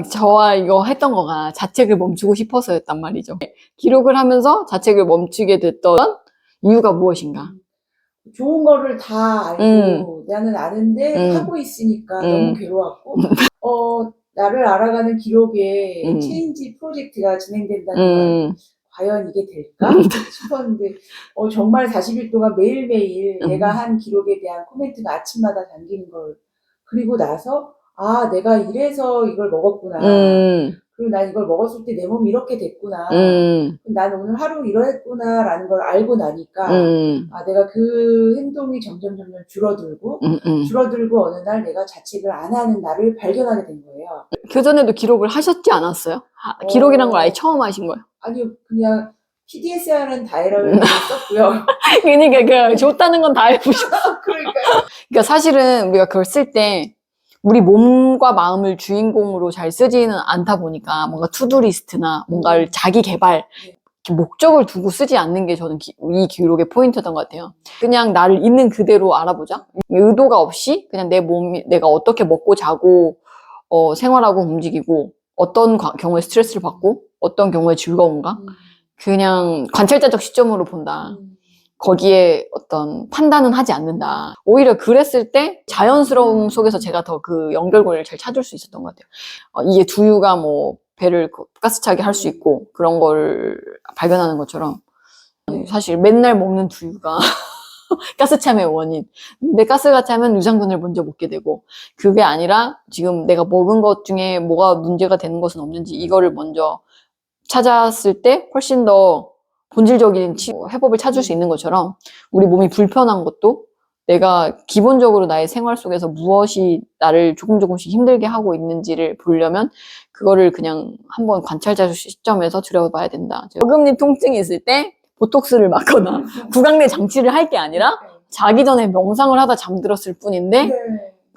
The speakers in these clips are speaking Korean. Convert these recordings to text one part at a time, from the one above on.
저와 이거 했던 거가 자책을 멈추고 싶어서였단 말이죠. 기록을 하면서 자책을 멈추게 됐던 이유가 무엇인가? 좋은 거를 다 알고 나는 아는데 하고 있으니까 너무 괴로웠고 나를 알아가는 기록에 체인지 프로젝트가 진행된다는 건 과연 이게 될까 싶었는데 정말 40일 동안 매일매일 내가 한 기록에 대한 코멘트가 아침마다 담기는 걸 그리고 나서 아 내가 이래서 이걸 먹었구나 그리고 난 이걸 먹었을 때 내 몸이 이렇게 됐구나 난 오늘 하루 이러했구나 라는 걸 알고 나니까 아 내가 그 행동이 점점 줄어들고 어느 날 내가 자책을 안 하는 나를 발견하게 된 거예요. 그전에도 기록을 하셨지 않았어요? 기록이란 걸 아예 처음 하신 거예요? 아니요 그냥 PDSR은 다이어리를 썼고요. 그러니까 좋다는 건 다 해보셨어. 그러니까 사실은 우리가 그걸 쓸 때 우리 몸과 마음을 주인공으로 잘 쓰지는 않다 보니까 뭔가 투두리스트나 뭔가를 자기 개발 목적을 두고 쓰지 않는 게 저는 이 기록의 포인트였던 것 같아요. 그냥 나를 있는 그대로 알아보자. 의도가 없이 그냥 내 몸이 내가 어떻게 먹고 자고 생활하고 움직이고 어떤 경우에 스트레스를 받고 어떤 경우에 즐거운가 그냥 관찰자적 시점으로 본다. 거기에 어떤 판단은 하지 않는다. 오히려 그랬을 때 자연스러움 속에서 제가 더 그 연결고리를 잘 찾을 수 있었던 것 같아요. 이게 두유가 뭐 배를 가스차게 할 수 있고 그런 걸 발견하는 것처럼 사실 맨날 먹는 두유가 가스참의 원인. 근데 가스가 차면 유산균을 먼저 먹게 되고 그게 아니라 지금 내가 먹은 것 중에 뭐가 문제가 되는 것은 없는지 이거를 먼저 찾았을 때 훨씬 더 본질적인 해법을 찾을 수 있는 것처럼 우리 몸이 불편한 것도 내가 기본적으로 나의 생활 속에서 무엇이 나를 조금씩 힘들게 하고 있는지를 보려면 그거를 그냥 한번 관찰자 시점에서 들여봐야 된다. 어금니 통증이 있을 때 보톡스를 맞거나 구강내 장치를 할 게 아니라 자기 전에 명상을 하다 잠들었을 뿐인데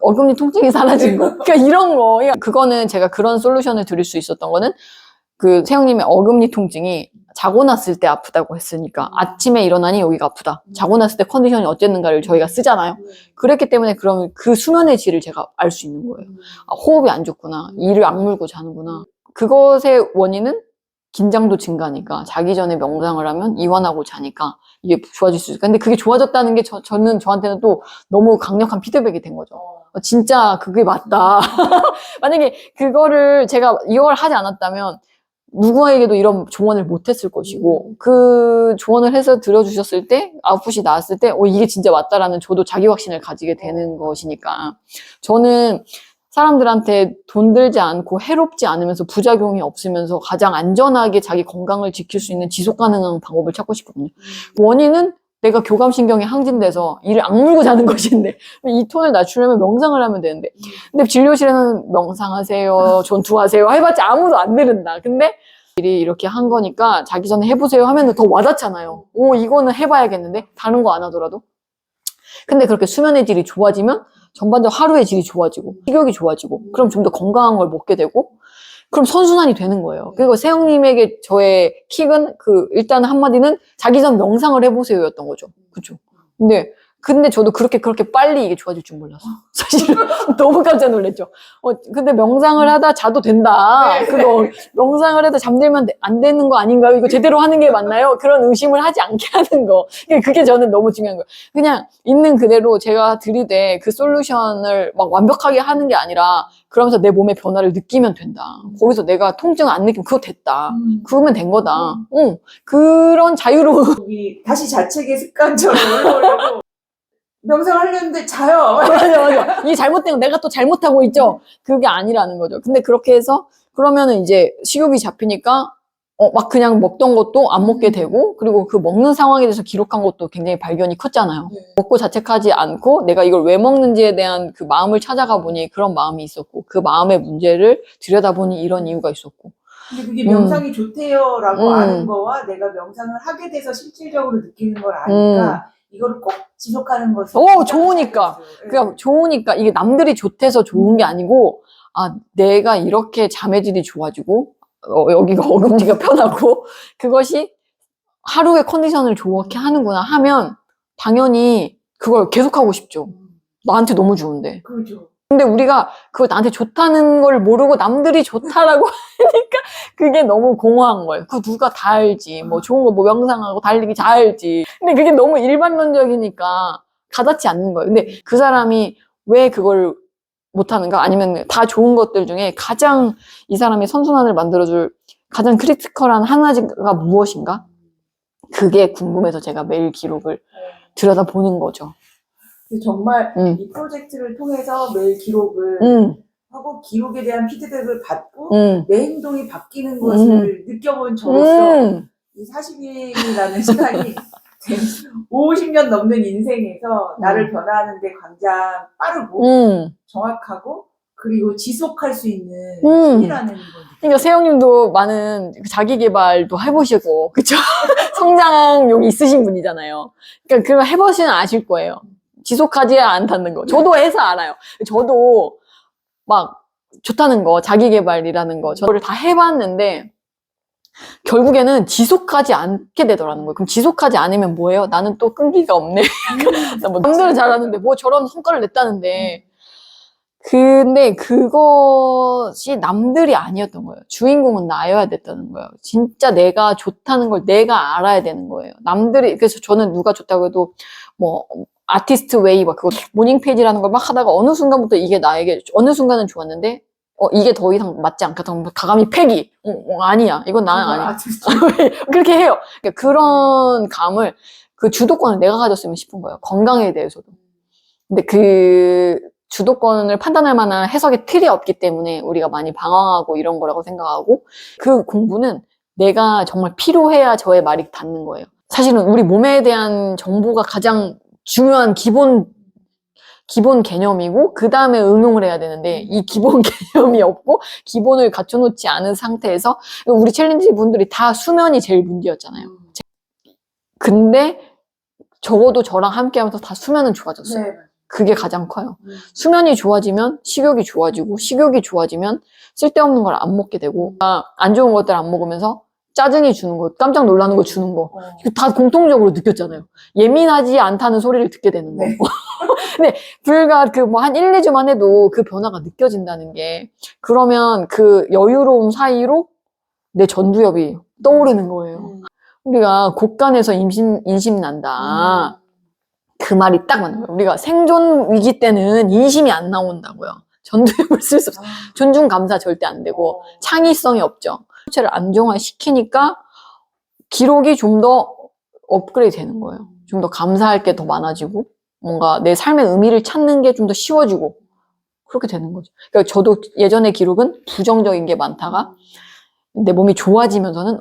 어금니 통증이 사라진 거. 그러니까 이런 거. 그거는 제가 그런 솔루션을 드릴 수 있었던 거는 그 세영님의 어금니 통증이 자고 났을 때 아프다고 했으니까 아침에 일어나니 여기가 아프다. 자고 났을 때 컨디션이 어땠는가를 저희가 쓰잖아요. 그랬기 때문에 그러면 그 수면의 질을 제가 알 수 있는 거예요. 아, 호흡이 안 좋구나. 이를 악물고 자는구나. 그것의 원인은 긴장도 증가니까 자기 전에 명상을 하면 이완하고 자니까 이게 좋아질 수 있을까. 근데 그게 좋아졌다는 게 저는 저한테는 또 너무 강력한 피드백이 된 거죠. 진짜 그게 맞다. 만약에 그거를 제가 이걸 하지 않았다면 누구에게도 이런 조언을 못했을 것이고 그 조언을 해서 들어주셨을 때 아웃풋이 나왔을 때 이게 진짜 맞다라는 저도 자기 확신을 가지게 되는 것이니까 저는 사람들한테 돈 들지 않고 해롭지 않으면서 부작용이 없으면서 가장 안전하게 자기 건강을 지킬 수 있는 지속 가능한 방법을 찾고 싶거든요. 원인은 내가 교감신경이 항진돼서 이를 악물고 자는 것인데 이 톤을 낮추려면 명상을 하면 되는데 근데 진료실에는 명상하세요, 전투하세요 해봤자 아무도 안 들은다. 근데 이렇게 한 거니까 자기 전에 해보세요 하면 더 와닿잖아요. 이거는 해봐야겠는데 다른 거 안 하더라도. 근데 그렇게 수면의 질이 좋아지면 전반적으로 하루의 질이 좋아지고 식욕이 좋아지고 그럼 좀 더 건강한 걸 먹게 되고 그럼 선순환이 되는 거예요. 그리고 세영님에게 저의 킥은 일단 한마디는 자기 전 명상을 해보세요였던 거죠. 그쵸? 근데 저도 그렇게 빨리 이게 좋아질 줄 몰랐어. 사실 너무 깜짝 놀랐죠. 근데 명상을 하다 자도 된다. 그거 명상을 해도 잠들면 안 되는 거 아닌가요? 이거 제대로 하는 게 맞나요? 그런 의심을 하지 않게 하는 거. 그게 저는 너무 중요한 거예요. 그냥 있는 그대로 제가 들이대 그 솔루션을 막 완벽하게 하는 게 아니라 그러면서 내 몸의 변화를 느끼면 된다. 거기서 내가 통증을 안 느끼면 그거 됐다. 그러면 된 거다. 그런 자유로운 다시 자책의 습관처럼 올라오려고 명상을 하려는데 자요. 맞아. 이게 잘못된 건 내가 또 잘못하고 있죠. 그게 아니라는 거죠. 근데 그렇게 해서 그러면은 이제 식욕이 잡히니까 막 그냥 먹던 것도 안 먹게 되고 그리고 그 먹는 상황에 대해서 기록한 것도 굉장히 발견이 컸잖아요. 먹고 자책하지 않고 내가 이걸 왜 먹는지에 대한 그 마음을 찾아가 보니 그런 마음이 있었고 그 마음의 문제를 들여다보니 이런 이유가 있었고 근데 그게 명상이 좋대요라고 아는 거와 내가 명상을 하게 돼서 실질적으로 느끼는 걸 아니까 이거를 꼭 지속하는 것이 좋으니까. 그러니까 좋으니까 이게 남들이 좋대서 좋은 게 아니고 내가 이렇게 잠의 질이 좋아지고 여기가 어금니가 편하고 그것이 하루의 컨디션을 좋게 하는구나 하면 당연히 그걸 계속하고 싶죠. 나한테 너무 좋은데. 그렇죠. 근데 우리가 그걸 나한테 좋다는 걸 모르고 남들이 좋다라고 하니까 그게 너무 공허한 거예요. 그거 누가 다 알지. 뭐 좋은 거 뭐 명상하고 달리기 다 알지. 근데 그게 너무 일반론적이니까 가닿지 않는 거예요. 근데 그 사람이 왜 그걸 못하는가? 아니면 다 좋은 것들 중에 가장 이 사람의 선순환을 만들어줄 가장 크리티컬한 하나가 무엇인가? 그게 궁금해서 제가 매일 기록을 들여다보는 거죠. 정말 이 프로젝트를 통해서 매일 기록을 하고 기록에 대한 피드백을 받고 내 행동이 바뀌는 것을 느껴본 저로서 이 40일이라는 시간이 50년 넘는 인생에서 나를 변화하는 데 가장 빠르고 정확하고 그리고 지속할 수 있는 힘이라는 걸. 그러니까 세영님도 많은 자기 개발도 해보시고, 그쵸? 성장욕이 있으신 분이잖아요. 그러니까 그걸 해보시면 아실 거예요. 지속하지 않다는 거. 저도 해서 알아요. 저도 막 좋다는 거, 자기 개발이라는 거, 저를 다 해봤는데 결국에는 지속하지 않게 되더라는 거예요. 그럼 지속하지 않으면 뭐예요? 나는 또 끈기가 없네. 뭐 남들은 잘하는데 뭐 저런 성과를 냈다는데. 근데 그것이 남들이 아니었던 거예요. 주인공은 나여야 됐다는 거예요. 진짜 내가 좋다는 걸 내가 알아야 되는 거예요. 남들이, 그래서 저는 누가 좋다고 해도 뭐 아티스트 웨이 막 그거 모닝 페이지라는 걸 막 하다가 어느 순간부터 이게 나에게 어느 순간은 좋았는데 이게 더 이상 맞지 않겠다. 가감히 폐기. 아니야. 이건 나는 아니야. 그렇게 해요. 그러니까 그런 감을, 그 주도권을 내가 가졌으면 싶은 거예요. 건강에 대해서도. 근데 그 주도권을 판단할 만한 해석의 틀이 없기 때문에 우리가 많이 방황하고 이런 거라고 생각하고, 그 공부는 내가 정말 필요해야 저의 말이 닿는 거예요. 사실은 우리 몸에 대한 정보가 가장 중요한 기본 개념이고 그 다음에 응용을 해야 되는데 이 기본 개념이 없고 기본을 갖춰놓지 않은 상태에서 우리 챌린지 분들이 다 수면이 제일 문제였잖아요. 근데 적어도 저랑 함께 하면서 다 수면은 좋아졌어요. 네. 그게 가장 커요. 수면이 좋아지면 식욕이 좋아지고 식욕이 좋아지면 쓸데없는 걸 안 먹게 되고 안 좋은 것들 안 먹으면서 짜증이 주는 거, 깜짝 놀라는 거 주는 거, 이거 다 공통적으로 느꼈잖아요. 예민하지 않다는 소리를 듣게 되는 거. 네. 근데 불과 그 뭐 한 1, 2주만 해도 그 변화가 느껴진다는 게, 그러면 그 여유로움 사이로 내 전두엽이 떠오르는 거예요. 우리가 곳간에서 인심 난다. 그 말이 딱 맞는 거예요. 우리가 생존 위기 때는 인심이 안 나온다고요. 전두엽을 쓸 수 없어요. 존중 감사 절대 안 되고 창의성이 없죠. 수치를 안정화시키니까 기록이 좀 더 업그레이드 되는 거예요. 좀 더 감사할 게 더 많아지고 뭔가 내 삶의 의미를 찾는 게 좀 더 쉬워지고 그렇게 되는 거죠. 그러니까 저도 예전의 기록은 부정적인 게 많다가 내 몸이 좋아지면서는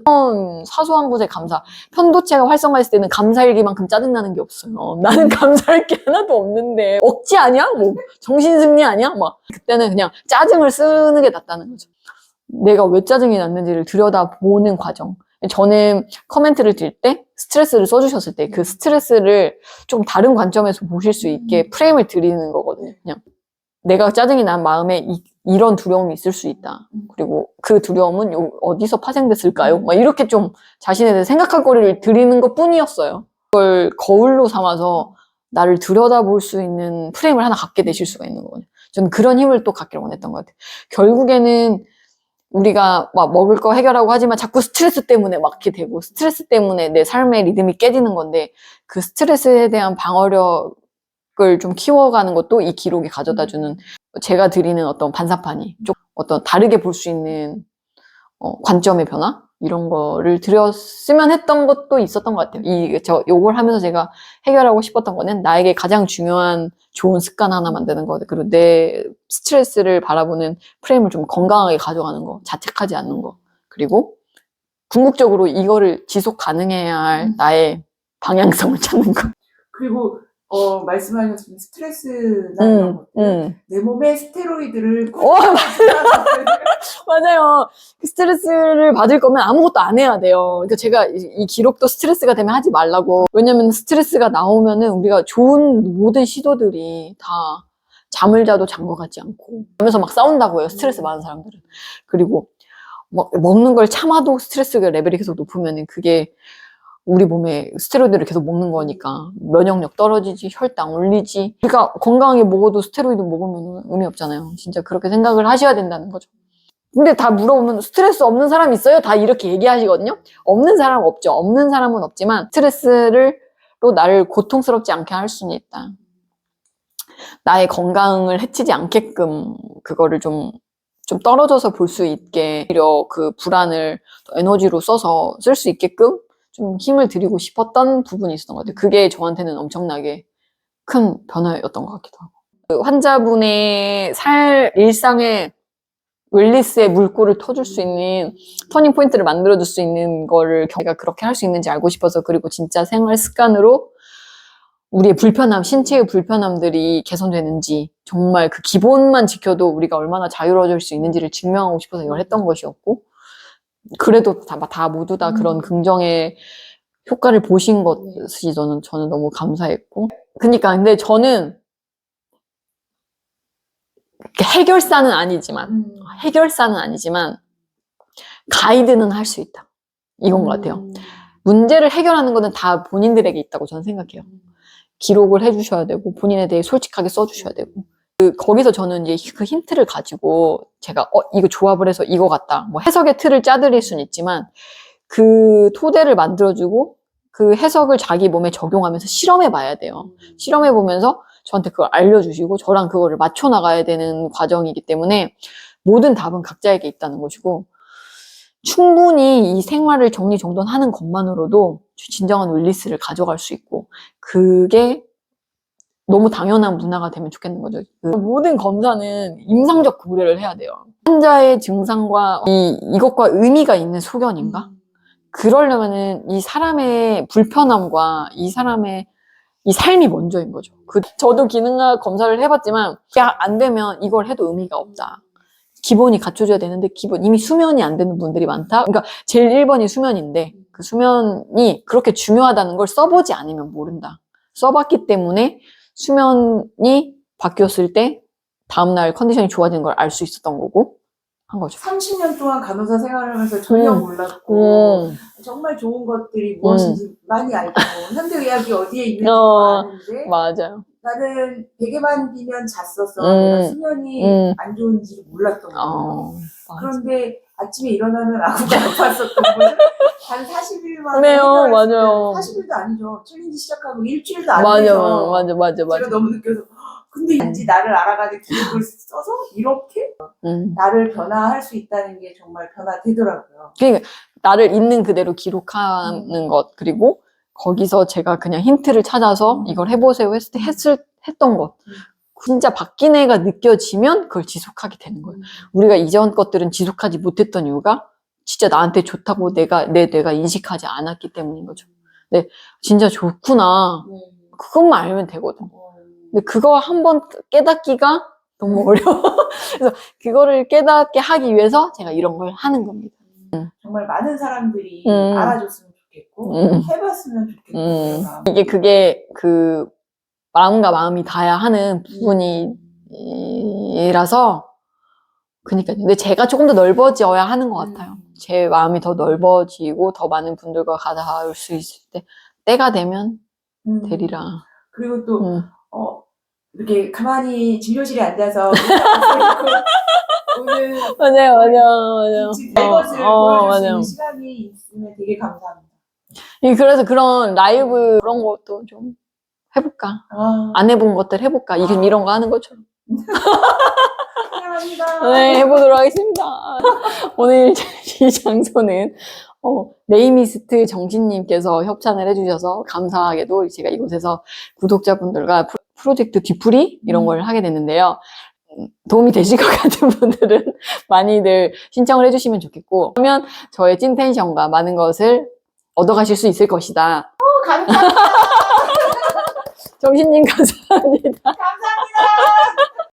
사소한 것에 감사. 편도체가 활성화했을 때는 감사일기만큼 짜증나는 게 없어요. 나는 감사할 게 하나도 없는데 억지 아니야? 뭐 정신승리 아니야? 막 그때는 그냥 짜증을 쓰는 게 낫다는 거죠. 내가 왜 짜증이 났는지를 들여다보는 과정. 저는 커멘트를 드릴 때 스트레스를 써주셨을 때 그 스트레스를 좀 다른 관점에서 보실 수 있게 프레임을 드리는 거거든요. 그냥 내가 짜증이 난 마음에 이런 두려움이 있을 수 있다. 그리고 그 두려움은 어디서 파생됐을까요? 막 이렇게 좀 자신에 대해 생각할 거리를 드리는 것 뿐이었어요. 그걸 거울로 삼아서 나를 들여다볼 수 있는 프레임을 하나 갖게 되실 수가 있는 거거든요. 저는 그런 힘을 또 갖기를 원했던 것 같아요. 결국에는 우리가 막 먹을 거 해결하고 하지만 자꾸 스트레스 때문에 막게 되고 스트레스 때문에 내 삶의 리듬이 깨지는 건데, 그 스트레스에 대한 방어력을 좀 키워가는 것도 이 기록이 가져다주는, 제가 드리는 어떤 반사판이 좀 어떤 다르게 볼 수 있는 관점의 변화? 이런 거를 드렸으면 했던 것도 있었던 것 같아요. 요걸 하면서 제가 해결하고 싶었던 거는 나에게 가장 중요한 좋은 습관 하나 만드는 거, 그리고 내 스트레스를 바라보는 프레임을 좀 건강하게 가져가는 거, 자책하지 않는 거, 그리고 궁극적으로 이거를 지속 가능해야 할 나의 방향성을 찾는 거. 그리고 말씀하셨던 스트레스나 이런 것들, 내 몸에 스테로이드를 꼭 맞아요. 그 스트레스를 받을 거면 아무것도 안 해야 돼요. 그러니까 제가 이 기록도 스트레스가 되면 하지 말라고. 왜냐면 스트레스가 나오면은 우리가 좋은 모든 시도들이 다 잠을 자도 잔 것 같지 않고 하면서 막 싸운다고 해요. 스트레스 많은 사람들은. 그리고 먹는 걸 참아도 스트레스 레벨이 계속 높으면은 그게 우리 몸에 스테로이드를 계속 먹는 거니까 면역력 떨어지지, 혈당 올리지. 그러니까 건강하게 먹어도 스테로이드 먹으면 의미 없잖아요. 진짜 그렇게 생각을 하셔야 된다는 거죠. 근데 다 물어보면 스트레스 없는 사람 있어요? 다 이렇게 얘기하시거든요. 없는 사람 없죠. 없는 사람은 없지만 스트레스로 나를 고통스럽지 않게 할 수는 있다. 나의 건강을 해치지 않게끔 그거를 좀 떨어져서 볼 수 있게, 오히려 그 불안을 에너지로 써서 쓸 수 있게끔 좀 힘을 드리고 싶었던 부분이 있었던 것 같아요. 그게 저한테는 엄청나게 큰 변화였던 것 같기도 하고. 그 환자분의 일상의 웰니스의 물꼬를 터줄 수 있는 터닝 포인트를 만들어줄 수 있는 거를 제가 그렇게 할 수 있는지 알고 싶어서, 그리고 진짜 생활 습관으로 우리의 불편함, 신체의 불편함들이 개선되는지, 정말 그 기본만 지켜도 우리가 얼마나 자유로워질 수 있는지를 증명하고 싶어서 이걸 했던 것이었고, 그래도 다 모두 다 그런 긍정의 효과를 보신 것이 저는 너무 감사했고. 그러니까 근데 저는 해결사는 아니지만 가이드는 할 수 있다, 이건 것 같아요. 문제를 해결하는 거는 다 본인들에게 있다고 저는 생각해요. 기록을 해주셔야 되고, 본인에 대해 솔직하게 써주셔야 되고, 거기서 저는 이제 그 힌트를 가지고 제가 이거 조합을 해서 이거 같다, 뭐 해석의 틀을 짜드릴 수는 있지만, 그 토대를 만들어주고 그 해석을 자기 몸에 적용하면서 실험해 봐야 돼요. 실험해 보면서 저한테 그걸 알려주시고 저랑 그거를 맞춰 나가야 되는 과정이기 때문에 모든 답은 각자에게 있다는 것이고, 충분히 이 생활을 정리정돈하는 것만으로도 진정한 웰니스를 가져갈 수 있고, 그게 너무 당연한 문화가 되면 좋겠는 거죠. 모든 검사는 임상적 고려를 해야 돼요. 환자의 증상과 이것과 의미가 있는 소견인가? 그러려면은 이 사람의 불편함과 이 사람의 이 삶이 먼저인 거죠. 저도 기능학 검사를 해봤지만 안 되면 이걸 해도 의미가 없다. 기본이 갖춰져야 되는데 이미 수면이 안 되는 분들이 많다. 그러니까 제일 1번이 수면인데 그 수면이 그렇게 중요하다는 걸 써보지 않으면 모른다. 써봤기 때문에 수면이 바뀌었을 때 다음날 컨디션이 좋아지는 걸 알 수 있었던 거고 한 거죠. 30년 동안 간호사 생활을 하면서 전혀 몰랐고 정말 좋은 것들이 무엇인지 많이 알고 현대의학이 어디에 있는지 아는데 맞아요. 나는 베개만 비면 잤었어. 내가 수면이 안 좋은지 몰랐던 거예요. 그런데 아침에 일어나면 아구가 아팠었던 거를 단 40일 만에 맞아요. 40일도 아니죠. 챌린지 시작하고 일주일도 안 돼서 맞아. 제가 너무 느껴서 근데 왠지 나를 알아가는 기록을 써서 이렇게 나를 변화할 수 있다는 게 정말 변화되더라고요. 그러니까 나를 있는 그대로 기록하는 것, 그리고 거기서 제가 그냥 힌트를 찾아서 이걸 해보세요 했던 것, 진짜 바뀐 애가 느껴지면 그걸 지속하게 되는 거예요. 우리가 이전 것들은 지속하지 못했던 이유가 진짜 나한테 좋다고 내 뇌가 인식하지 않았기 때문인 거죠. 근데 진짜 좋구나, 그것만 알면 되거든. 근데 그거 한번 깨닫기가 너무 어려워. 그래서 그거를 깨닫게 하기 위해서 제가 이런 걸 하는 겁니다. 정말 많은 사람들이 알아줬으면 좋겠고 해봤으면 좋겠고 그게 그 마음과 마음이 닿아야 하는 부분이라서, 그러니까요. 근데 제가 조금 더 넓어져야 하는 것 같아요. 제 마음이 더 넓어지고 더 많은 분들과 닿을 수 있을 때 때가 되면 되리라. 그리고 또 이렇게 가만히 진료실에 앉아서 오늘 맞아요. 내 것을 보여줄 수 있는 시간이 있으면 되게 감사합니다. 그래서 그런 라이브 그런 것도 좀 해볼까? 안 해본 것들 해볼까? 이런 거 하는 것처럼. 감사합니다. 네, 해보도록 하겠습니다. 오늘 이 장소는 네이미스트 정신님께서 협찬을 해주셔서 감사하게도 제가 이곳에서 구독자분들과 프로젝트 뒤풀이 이런 걸 하게 됐는데요. 도움이 되실 것 같은 분들은 많이들 신청을 해주시면 좋겠고, 그러면 저의 찐텐션과 많은 것을 얻어가실 수 있을 것이다. 감사합니다. 정신님 감사합니다.